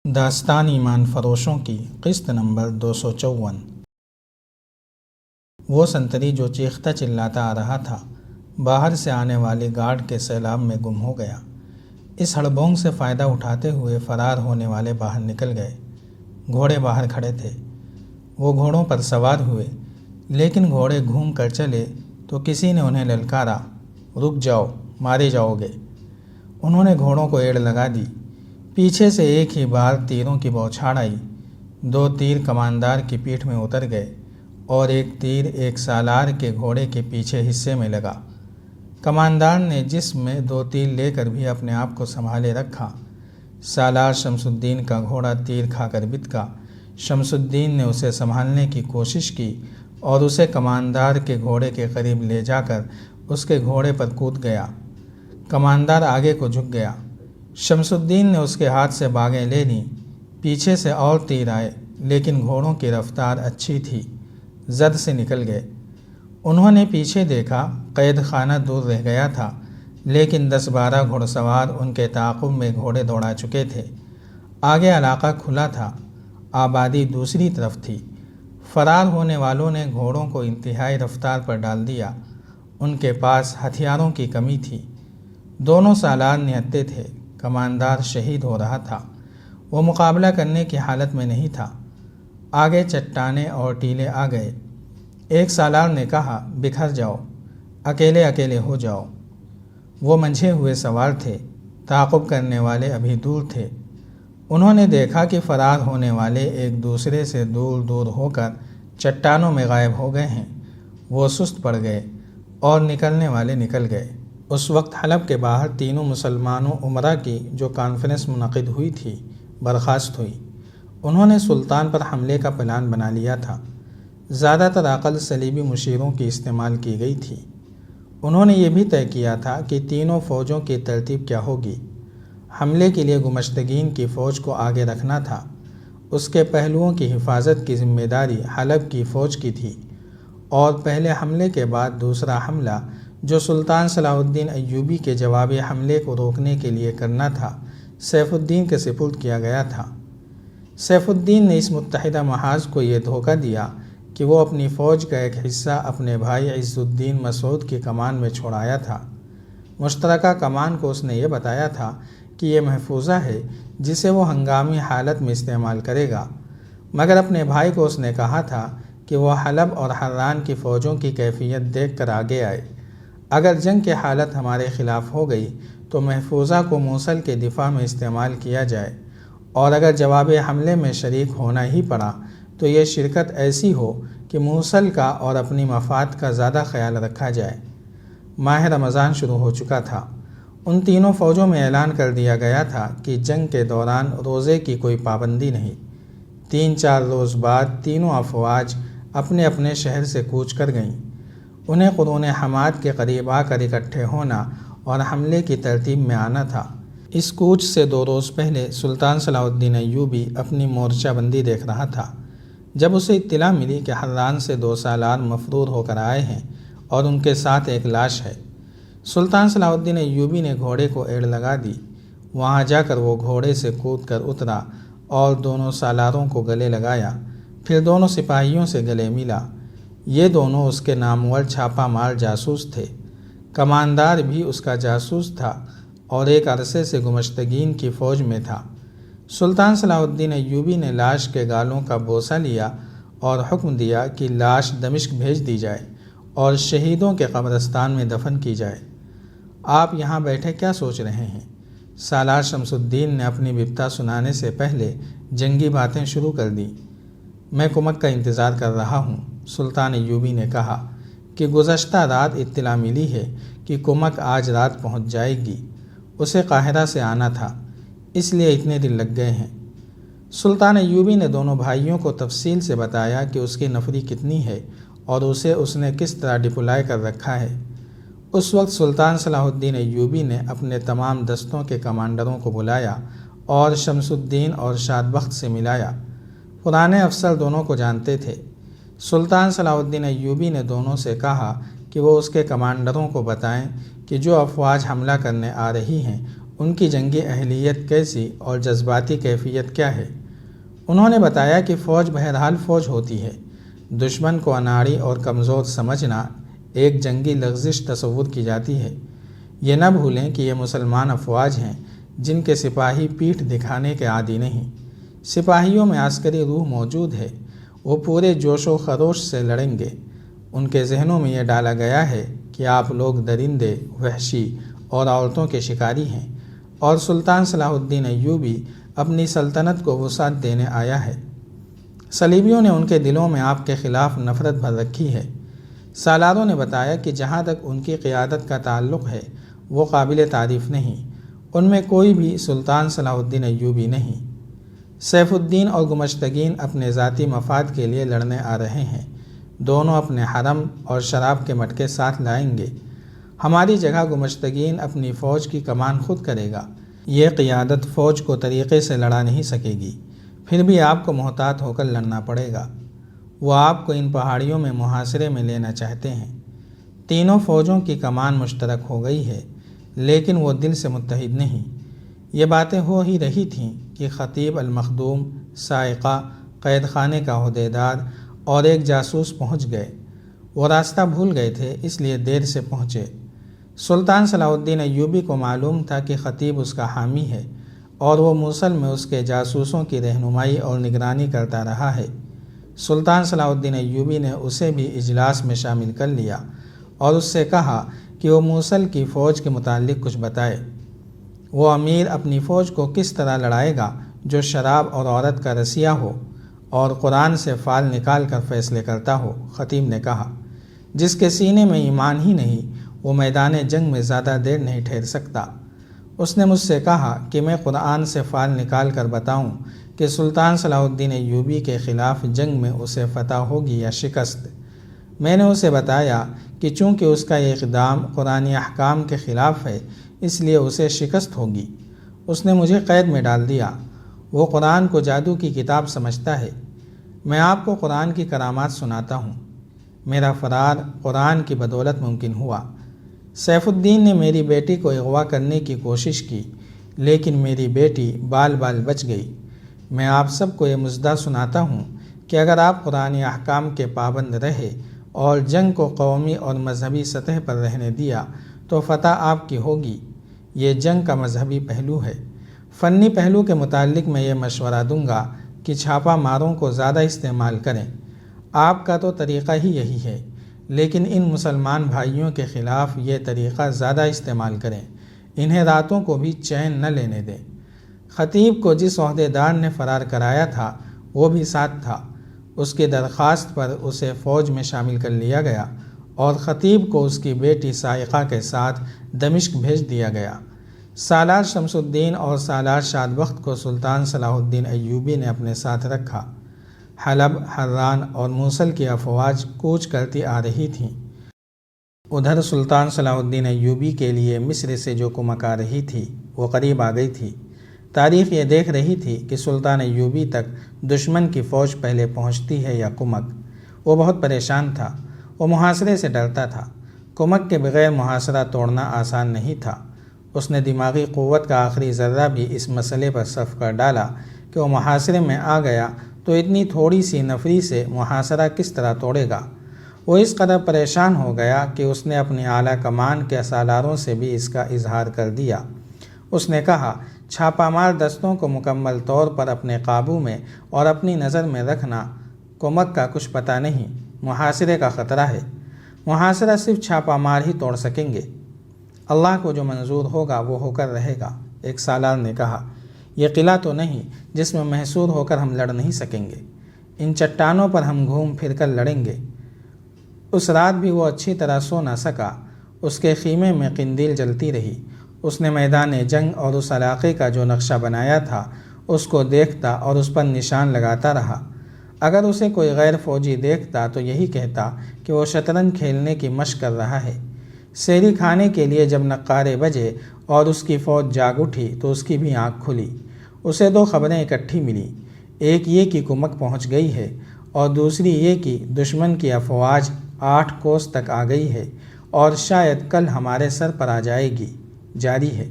داستان ایمان فروشوں کی قسط نمبر 254۔ وہ سنتری جو چیختا چلاتا آ رہا تھا باہر سے آنے والی گارڈ کے سیلاب میں گم ہو گیا۔ اس ہڑبونگ سے فائدہ اٹھاتے ہوئے فرار ہونے والے باہر نکل گئے۔ گھوڑے باہر کھڑے تھے۔ وہ گھوڑوں پر سوار ہوئے، لیکن گھوڑے گھوم کر چلے تو کسی نے انہیں للکارا، رک جاؤ، مارے جاؤ گے۔ انہوں نے گھوڑوں کو ایڑ لگا دی۔ پیچھے سے ایک ہی بار تیروں کی بوچھاڑ آئی۔ 2 تیر کماندار کی پیٹھ میں اتر گئے اور ایک تیر ایک سالار کے گھوڑے کے پیچھے حصے میں لگا۔ کماندار نے جسم میں 2 تیر لے کر بھی اپنے آپ کو سنبھالے رکھا۔ سالار شمس الدین کا گھوڑا تیر کھا کر بتکا۔ شمس الدین نے اسے سنبھالنے کی کوشش کی اور اسے کماندار کے گھوڑے کے قریب لے جا کر اس کے گھوڑے پر کود گیا۔ کماندار آگے کو جھک گیا۔ شمس الدین نے اس کے ہاتھ سے باگیں لے لیں۔ پیچھے سے اور تیر آئے، لیکن گھوڑوں کی رفتار اچھی تھی، زد سے نکل گئے۔ انہوں نے پیچھے دیکھا، قید خانہ دور رہ گیا تھا، لیکن 10-12 گھڑ سوار ان کے تعاقب میں گھوڑے دوڑا چکے تھے۔ آگے علاقہ کھلا تھا، آبادی دوسری طرف تھی۔ فرار ہونے والوں نے گھوڑوں کو انتہائی رفتار پر ڈال دیا۔ ان کے پاس ہتھیاروں کی کمی تھی۔ دونوں سالار نہتے تھے۔ کماندار شہید ہو رہا تھا۔ وہ مقابلہ کرنے کی حالت میں نہیں تھا۔ آگے چٹانیں اور ٹیلے آ گئے۔ ایک سالار نے کہا، بکھر جاؤ، اکیلے اکیلے ہو جاؤ۔ وہ منجھے ہوئے سوار تھے، تعاقب کرنے والے ابھی دور تھے۔ انہوں نے دیکھا کہ فرار ہونے والے ایک دوسرے سے دور دور ہو کر چٹانوں میں غائب ہو گئے ہیں۔ وہ سست پڑ گئے اور نکلنے والے نکل گئے۔ اس وقت حلب کے باہر تینوں مسلمانوں امراء کی جو کانفرنس منعقد ہوئی تھی برخاست ہوئی۔ انہوں نے سلطان پر حملے کا پلان بنا لیا تھا۔ زیادہ تر عقل صلیبی مشیروں کی استعمال کی گئی تھی۔ انہوں نے یہ بھی طے کیا تھا کہ تینوں فوجوں کی ترتیب کیا ہوگی۔ حملے کے لیے گمشتگین کی فوج کو آگے رکھنا تھا۔ اس کے پہلوؤں کی حفاظت کی ذمہ داری حلب کی فوج کی تھی، اور پہلے حملے کے بعد دوسرا حملہ جو سلطان صلاح الدین ایوبی کے جوابی حملے کو روکنے کے لیے کرنا تھا، سیف الدین کے سپرد کیا گیا تھا۔ سیف الدین نے اس متحدہ محاذ کو یہ دھوکہ دیا کہ وہ اپنی فوج کا ایک حصہ اپنے بھائی عز الدین مسعود کی کمان میں چھوڑایا تھا۔ مشترکہ کمان کو اس نے یہ بتایا تھا کہ یہ محفوظہ ہے جسے وہ ہنگامی حالت میں استعمال کرے گا، مگر اپنے بھائی کو اس نے کہا تھا کہ وہ حلب اور حران کی فوجوں کی کیفیت دیکھ کر آگے آئے۔ اگر جنگ کی حالت ہمارے خلاف ہو گئی تو محفوظہ کو موصل کے دفاع میں استعمال کیا جائے، اور اگر جواب حملے میں شریک ہونا ہی پڑا تو یہ شرکت ایسی ہو کہ موصل کا اور اپنی مفاد کا زیادہ خیال رکھا جائے۔ ماہ رمضان شروع ہو چکا تھا۔ ان تینوں فوجوں میں اعلان کر دیا گیا تھا کہ جنگ کے دوران روزے کی کوئی پابندی نہیں۔ 3-4 روز بعد تینوں افواج اپنے اپنے شہر سے کوچ کر گئیں۔ انہیں قرون حماد کے قریب آ کر اکٹھے ہونا اور حملے کی ترتیب میں آنا تھا۔ اس کوچ سے 2 روز پہلے سلطان صلاح الدین ایوبی اپنی مورچہ بندی دیکھ رہا تھا، جب اسے اطلاع ملی کہ حران سے 2 سالار مفرور ہو کر آئے ہیں اور ان کے ساتھ ایک لاش ہے۔ سلطان صلاح الدین ایوبی نے گھوڑے کو ایڑ لگا دی۔ وہاں جا کر وہ گھوڑے سے کود کر اترا اور دونوں سالاروں کو گلے لگایا، پھر دونوں سپاہیوں سے گلے ملا۔ یہ دونوں اس کے نامور چھاپا مار جاسوس تھے۔ کماندار بھی اس کا جاسوس تھا اور ایک عرصے سے گمشتگین کی فوج میں تھا۔ سلطان صلاح الدین ایوبی نے لاش کے گالوں کا بوسہ لیا اور حکم دیا کہ لاش دمشق بھیج دی جائے اور شہیدوں کے قبرستان میں دفن کی جائے۔ آپ یہاں بیٹھے کیا سوچ رہے ہیں؟ سالار شمس الدین نے اپنی بپتا سنانے سے پہلے جنگی باتیں شروع کر دیں۔ میں کمک کا انتظار کر رہا ہوں۔ سلطان ایوبی نے کہا کہ گزشتہ رات اطلاع ملی ہے کہ کمک آج رات پہنچ جائے گی۔ اسے قاہرہ سے آنا تھا، اس لیے اتنے دن لگ گئے ہیں۔ سلطان ایوبی نے دونوں بھائیوں کو تفصیل سے بتایا کہ اس کی نفری کتنی ہے اور اسے اس نے کس طرح ڈپلائے کر رکھا ہے۔ اس وقت سلطان صلاح الدین ایوبی نے اپنے تمام دستوں کے کمانڈروں کو بلایا اور شمس الدین اور شاد بخت سے ملایا۔ پرانے افسر دونوں کو جانتے تھے۔ سلطان صلاح الدین ایوبی نے دونوں سے کہا کہ وہ اس کے کمانڈروں کو بتائیں کہ جو افواج حملہ کرنے آ رہی ہیں ان کی جنگی اہلیت کیسی اور جذباتی کیفیت کیا ہے۔ انہوں نے بتایا کہ فوج بہرحال فوج ہوتی ہے، دشمن کو اناڑی اور کمزور سمجھنا ایک جنگی لغزش تصور کی جاتی ہے۔ یہ نہ بھولیں کہ یہ مسلمان افواج ہیں جن کے سپاہی پیٹھ دکھانے کے عادی نہیں۔ سپاہیوں میں عسکری روح موجود ہے، وہ پورے جوش و خروش سے لڑیں گے۔ ان کے ذہنوں میں یہ ڈالا گیا ہے کہ آپ لوگ درندے، وحشی اور عورتوں کے شکاری ہیں، اور سلطان صلاح الدین ایوبی اپنی سلطنت کو وسعت دینے آیا ہے۔ صلیبیوں نے ان کے دلوں میں آپ کے خلاف نفرت بھر رکھی ہے۔ سالاروں نے بتایا کہ جہاں تک ان کی قیادت کا تعلق ہے وہ قابل تعریف نہیں، ان میں کوئی بھی سلطان صلاح الدین ایوبی نہیں۔ سیف الدین اور گمشتگین اپنے ذاتی مفاد کے لیے لڑنے آ رہے ہیں، دونوں اپنے حرم اور شراب کے مٹکے ساتھ لائیں گے۔ ہماری جگہ گمشتگین اپنی فوج کی کمان خود کرے گا۔ یہ قیادت فوج کو طریقے سے لڑا نہیں سکے گی، پھر بھی آپ کو محتاط ہو کر لڑنا پڑے گا۔ وہ آپ کو ان پہاڑیوں میں محاصرے میں لینا چاہتے ہیں۔ تینوں فوجوں کی کمان مشترک ہو گئی ہے، لیکن وہ دل سے متحد نہیں۔ یہ باتیں ہو ہی رہی تھیں کہ خطیب المخدوم، سائقہ، قید خانے کا عہدیدار اور ایک جاسوس پہنچ گئے۔ وہ راستہ بھول گئے تھے، اس لیے دیر سے پہنچے۔ سلطان صلاح الدین ایوبی کو معلوم تھا کہ خطیب اس کا حامی ہے، اور وہ موصل میں اس کے جاسوسوں کی رہنمائی اور نگرانی کرتا رہا ہے۔ سلطان صلاح الدین ایوبی نے اسے بھی اجلاس میں شامل کر لیا اور اس سے کہا کہ وہ موصل کی فوج کے متعلق کچھ بتائے۔ وہ امیر اپنی فوج کو کس طرح لڑائے گا جو شراب اور عورت کا رسیہ ہو اور قرآن سے فال نکال کر فیصلے کرتا ہو؟ خطیب نے کہا، جس کے سینے میں ایمان ہی نہیں وہ میدان جنگ میں زیادہ دیر نہیں ٹھہر سکتا۔ اس نے مجھ سے کہا کہ میں قرآن سے فال نکال کر بتاؤں کہ سلطان صلاح الدین ایوبی کے خلاف جنگ میں اسے فتح ہوگی یا شکست۔ میں نے اسے بتایا کہ چونکہ اس کا یہ اقدام قرآنی احکام کے خلاف ہے اس لیے اسے شکست ہوگی۔ اس نے مجھے قید میں ڈال دیا۔ وہ قرآن کو جادو کی کتاب سمجھتا ہے۔ میں آپ کو قرآن کی کرامات سناتا ہوں۔ میرا فرار قرآن کی بدولت ممکن ہوا۔ سیف الدین نے میری بیٹی کو اغوا کرنے کی کوشش کی، لیکن میری بیٹی بال بال بچ گئی۔ میں آپ سب کو یہ مژدہ سناتا ہوں کہ اگر آپ قرآنی احکام کے پابند رہے اور جنگ کو قومی اور مذہبی سطح پر رہنے دیا تو فتح آپ کی ہوگی۔ یہ جنگ کا مذہبی پہلو ہے۔ فنی پہلو کے متعلق میں یہ مشورہ دوں گا کہ چھاپہ ماروں کو زیادہ استعمال کریں۔ آپ کا تو طریقہ ہی یہی ہے، لیکن ان مسلمان بھائیوں کے خلاف یہ طریقہ زیادہ استعمال کریں، انہیں راتوں کو بھی چین نہ لینے دیں۔ خطیب کو جس عہدیدار نے فرار کرایا تھا وہ بھی ساتھ تھا۔ اس کی درخواست پر اسے فوج میں شامل کر لیا گیا اور خطیب کو اس کی بیٹی سائقہ کے ساتھ دمشق بھیج دیا گیا۔ سالار شمس الدین اور سالار شادبخت کو سلطان صلاح الدین ایوبی نے اپنے ساتھ رکھا۔ حلب، حران اور موصل کی افواج کوچ کرتی آ رہی تھیں۔ ادھر سلطان صلاح الدین ایوبی کے لیے مصر سے جو کمک آ رہی تھی وہ قریب آ گئی تھی۔ تاریخ یہ دیکھ رہی تھی کہ سلطان ایوبی تک دشمن کی فوج پہلے پہنچتی ہے یا کمک۔ وہ بہت پریشان تھا، وہ محاصرے سے ڈرتا تھا۔ کمک کے بغیر محاصرہ توڑنا آسان نہیں تھا۔ اس نے دماغی قوت کا آخری ذرہ بھی اس مسئلے پر صرف کر ڈالا کہ وہ محاصرے میں آ گیا تو اتنی تھوڑی سی نفری سے محاصرہ کس طرح توڑے گا۔ وہ اس قدر پریشان ہو گیا کہ اس نے اپنی اعلیٰ کمان کے سالاروں سے بھی اس کا اظہار کر دیا۔ اس نے کہا، چھاپہ مار دستوں کو مکمل طور پر اپنے قابو میں اور اپنی نظر میں رکھنا۔ کمک کا کچھ پتہ نہیں، محاصرے کا خطرہ ہے۔ محاصرہ صرف چھاپہ مار ہی توڑ سکیں گے۔ اللہ کو جو منظور ہوگا وہ ہو کر رہے گا۔ ایک سالار نے کہا، یہ قلعہ تو نہیں جس میں محصور ہو کر ہم لڑ نہیں سکیں گے۔ ان چٹانوں پر ہم گھوم پھر کر لڑیں گے۔ اس رات بھی وہ اچھی طرح سو نہ سکا۔ اس کے خیمے میں قندیل جلتی رہی۔ اس نے میدان جنگ اور اس علاقے کا جو نقشہ بنایا تھا اس کو دیکھتا اور اس پر نشان لگاتا رہا۔ اگر اسے کوئی غیر فوجی دیکھتا تو یہی کہتا کہ وہ شطرنج کھیلنے کی مشق کر رہا ہے۔ سحری کھانے کے لیے جب نقارے بجے اور اس کی فوج جاگ اٹھی تو اس کی بھی آنکھ کھلی۔ اسے دو خبریں اکٹھی ملی، ایک یہ کہ کمک پہنچ گئی ہے اور دوسری یہ کہ دشمن کی افواج 8 کوس تک آ گئی ہے اور شاید کل ہمارے سر پر آ جائے گی۔ جاری ہے۔